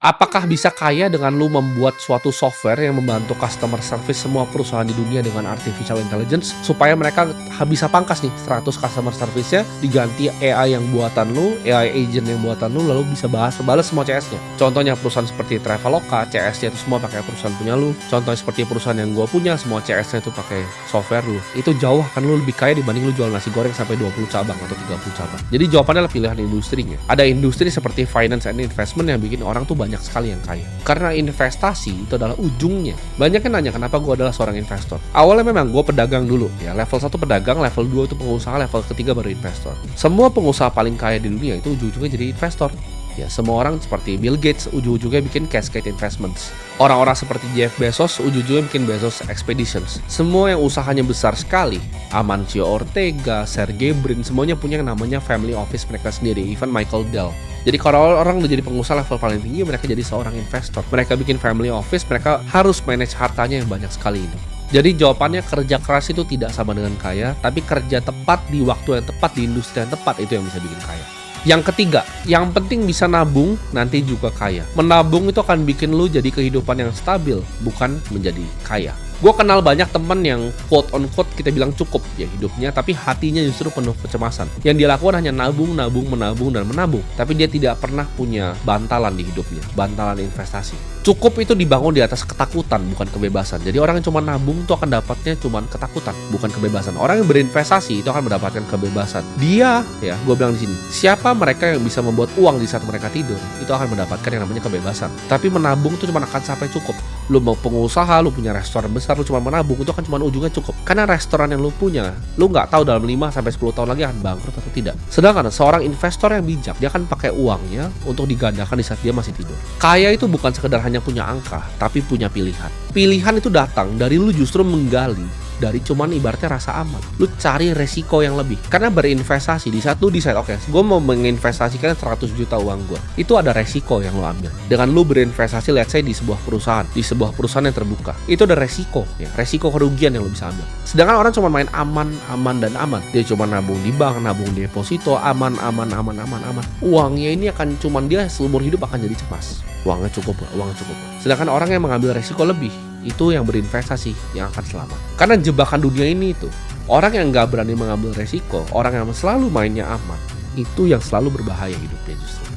Apakah bisa kaya dengan lu membuat suatu software yang membantu customer service semua perusahaan di dunia dengan artificial intelligence supaya mereka bisa pangkas nih 100 customer service-nya diganti AI yang buatan lu, AI agent yang buatan lu lalu bisa balas semua CS-nya. Contohnya perusahaan seperti Traveloka, CS-nya itu semua pakai perusahaan punya lu. Contohnya seperti perusahaan yang gua punya, semua CS-nya itu pakai software lu. Itu jauh akan lu lebih kaya dibanding lu jual nasi goreng sampai 20 cabang atau 30 cabang. Jadi jawabannya adalah pilihan industrinya. Ada industri seperti finance and investment yang bikin orang tuh banyak sekali yang kaya. Karena investasi itu adalah ujungnya. Banyak yang nanya kenapa gue adalah seorang investor. Awalnya memang gue pedagang dulu ya. Level 1 pedagang, level 2 itu pengusaha, level ketiga baru investor. Semua pengusaha paling kaya di dunia itu ujung-ujungnya jadi investor. Ya, semua orang seperti Bill Gates ujung-ujungnya bikin Cascade Investments. Orang-orang seperti Jeff Bezos ujung-ujungnya bikin Bezos Expeditions. Semua yang usahanya besar sekali, Amancio Ortega, Sergey Brin, semuanya punya yang namanya family office mereka sendiri, even Michael Dell. Jadi kalau orang udah jadi pengusaha level paling tinggi, mereka jadi seorang investor. Mereka bikin family office, mereka harus manage hartanya yang banyak sekali ini. Jadi jawabannya kerja keras itu tidak sama dengan kaya, tapi kerja tepat di waktu yang tepat, di industri yang tepat itu yang bisa bikin kaya. Yang ketiga, yang penting bisa nabung, nanti juga kaya. Menabung itu akan bikin lu jadi kehidupan yang stabil, bukan menjadi kaya. Gue kenal banyak temen yang quote on quote kita bilang cukup ya hidupnya, tapi hatinya justru penuh kecemasan. Yang dia lakukan hanya nabung, menabung, dan menabung. Tapi dia tidak pernah punya bantalan di hidupnya, bantalan investasi. Cukup itu dibangun di atas ketakutan, bukan kebebasan. Jadi orang yang cuma nabung itu akan dapatnya cuma ketakutan, bukan kebebasan. Orang yang berinvestasi itu akan mendapatkan kebebasan. Dia, ya gue bilang di sini, siapa mereka yang bisa membuat uang di saat mereka tidur, itu akan mendapatkan yang namanya kebebasan. Tapi menabung itu cuma akan sampai cukup. Lu mau pengusaha, lu punya restoran besar, lu cuma menabung, itu kan cuma ujungnya cukup. Karena restoran yang lu punya, lu nggak tahu dalam 5-10 tahun lagi akan bangkrut atau tidak. Sedangkan seorang investor yang bijak, dia akan pakai uangnya untuk digandakan di saat dia masih tidur. Kaya itu bukan sekedar hanya punya angka, tapi punya pilihan. Pilihan itu datang dari lu justru menggali dari cuman ibaratnya rasa aman. Lu cari resiko yang lebih. Karena berinvestasi, di saat lu decide, oke, gue mau menginvestasikan 100 juta uang gue. Itu ada resiko yang lu ambil. Dengan lu berinvestasi, let's say di sebuah perusahaan yang terbuka. Itu ada resiko, ya. Resiko kerugian yang lu bisa ambil. Sedangkan orang cuma main aman. Dia cuma nabung di bank, nabung di deposito, aman. Uangnya ini akan cuman dia seumur hidup akan jadi cemas. Uangnya cukup. Sedangkan orang yang mengambil resiko lebih, itu yang berinvestasi yang akan selamat. Karena jebakan dunia ini itu, orang yang nggak berani mengambil resiko, orang yang selalu mainnya aman, itu yang selalu berbahaya hidupnya justru.